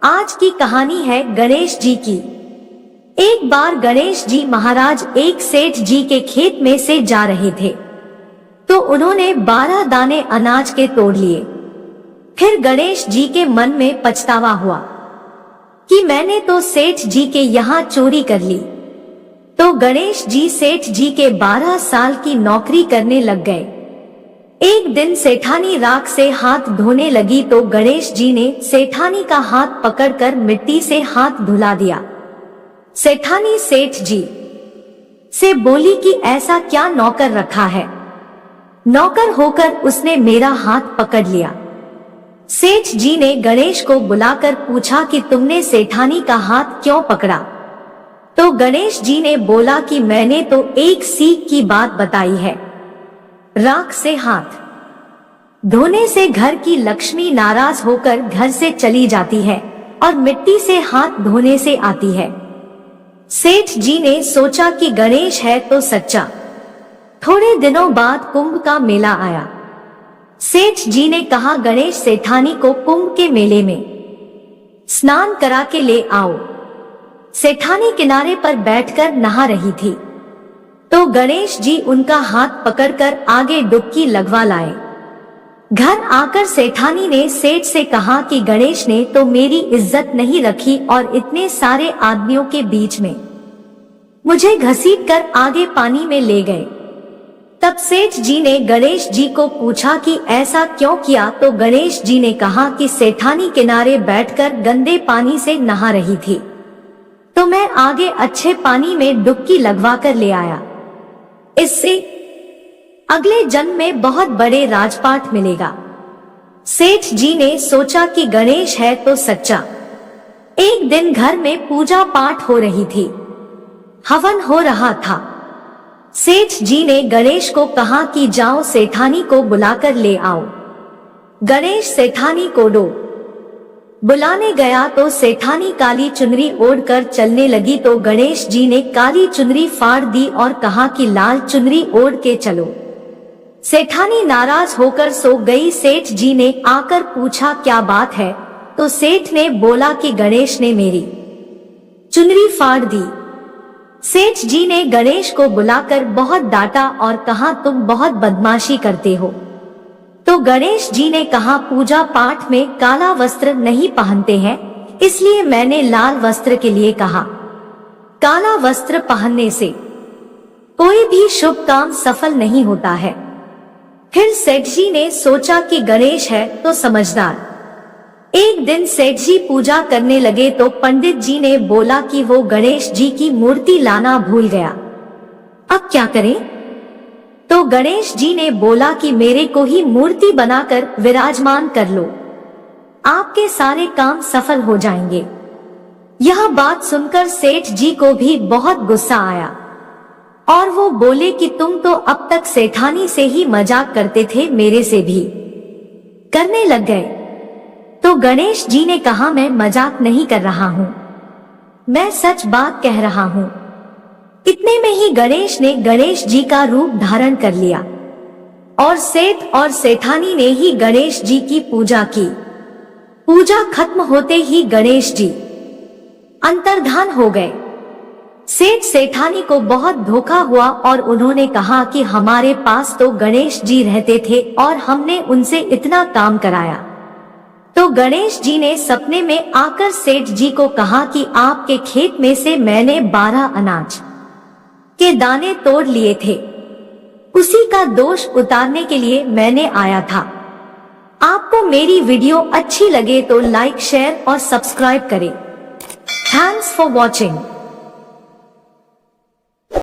आज की कहानी है गणेश जी की। एक बार गणेश जी महाराज एक सेठ जी के खेत में से जा रहे थे, तो उन्होंने 12 दाने अनाज के तोड़ लिए। फिर गणेश जी के मन में पछतावा हुआ कि मैंने तो सेठ जी के यहाँ चोरी कर ली। तो गणेश जी सेठ जी के 12 साल की नौकरी करने लग गए। एक दिन सेठानी राख से हाथ धोने लगी तो गणेश जी ने सेठानी का हाथ पकड़कर मिट्टी से हाथ धुला दिया। सेठानी सेठ जी से बोली कि ऐसा क्या नौकर रखा है, नौकर होकर उसने मेरा हाथ पकड़ लिया। सेठ जी ने गणेश को बुलाकर पूछा कि तुमने सेठानी का हाथ क्यों पकड़ा? तो गणेश जी ने बोला कि मैंने तो एक सीख की बात बताई है। राख से हाथ धोने से घर की लक्ष्मी नाराज होकर घर से चली जाती है और मिट्टी से हाथ धोने से आती है। सेठ जी ने सोचा कि गणेश है तो सच्चा। थोड़े दिनों बाद कुंभ का मेला आया। सेठ जी ने कहा गणेश सेठानी को कुंभ के मेले में स्नान करा के ले आओ। सेठानी किनारे पर बैठकर नहा रही थी, तो गणेश जी उनका हाथ पकड़कर आगे डुबकी लगवा लाए। घर आकर सेठानी ने सेठ से कहा कि गणेश ने तो मेरी इज्जत नहीं रखी और इतने सारे आदमियों के बीच में मुझे घसीटकर आगे पानी में ले गए। तब सेठ जी ने गणेश जी को पूछा कि ऐसा क्यों किया? तो गणेश जी ने कहा कि सेठानी किनारे बैठकर गंदे पानी से नहा रही थी, तो मैं आगे अच्छे पानी में डुबकी लगवा कर ले आया। इससे अगले जन्म में बहुत बड़े राजपाट मिलेगा। सेठ जी ने सोचा कि गणेश है तो सच्चा। एक दिन घर में पूजा पाठ हो रही थी, हवन हो रहा था। सेठ जी ने गणेश को कहा कि जाओ सेठानी को बुलाकर ले आओ। गणेश सेठानी को बुलाने गया तो सेठानी काली चुनरी ओढ़कर चलने लगी, तो गणेश जी ने काली चुनरी फाड़ दी और कहा कि लाल चुनरी ओढ़ के चलो। सेठानी नाराज होकर सो गई। सेठ जी ने आकर पूछा क्या बात है? तो सेठ ने बोला कि गणेश ने मेरी चुनरी फाड़ दी। सेठ जी ने गणेश को बुलाकर बहुत डांटा और कहा तुम बहुत बदमाशी करते हो। तो गणेश जी ने कहा पूजा पाठ में काला वस्त्र नहीं पहनते हैं, इसलिए मैंने लाल वस्त्र के लिए कहा। काला वस्त्र पहनने से कोई भी शुभ काम सफल नहीं होता है। फिर सेठ जी ने सोचा कि गणेश है तो समझदार। एक दिन सेठ जी पूजा करने लगे तो पंडित जी ने बोला कि वो गणेश जी की मूर्ति लाना भूल गया, अब क्या करें? तो गणेश जी ने बोला कि मेरे को ही मूर्ति बनाकर विराजमान कर लो, आपके सारे काम सफल हो जाएंगे। यह बात सुनकर सेठ जी को भी बहुत गुस्सा आया और वो बोले कि तुम तो अब तक सेठानी से ही मजाक करते थे, मेरे से भी करने लग गए। तो गणेश जी ने कहा मैं मजाक नहीं कर रहा हूँ, मैं सच बात कह रहा हूँ। इतने में ही गणेश ने गणेश जी का रूप धारण कर लिया और सेठ और सेठानी ने ही गणेश जी की पूजा की। पूजा खत्म होते ही गणेश जी अंतर्धान हो गए। सेठ सेठानी को बहुत धोखा हुआ और उन्होंने कहा कि हमारे पास तो गणेश जी रहते थे और हमने उनसे इतना काम कराया। तो गणेश जी ने सपने में आकर सेठ जी को कहा कि आपके खेत में से मैंने 12 अनाज के दाने तोड़ लिए थे, उसी का दोष उतारने के लिए मैंने आया था। आपको मेरी वीडियो अच्छी लगे तो लाइक शेयर और सब्सक्राइब करें। Thanks for watching.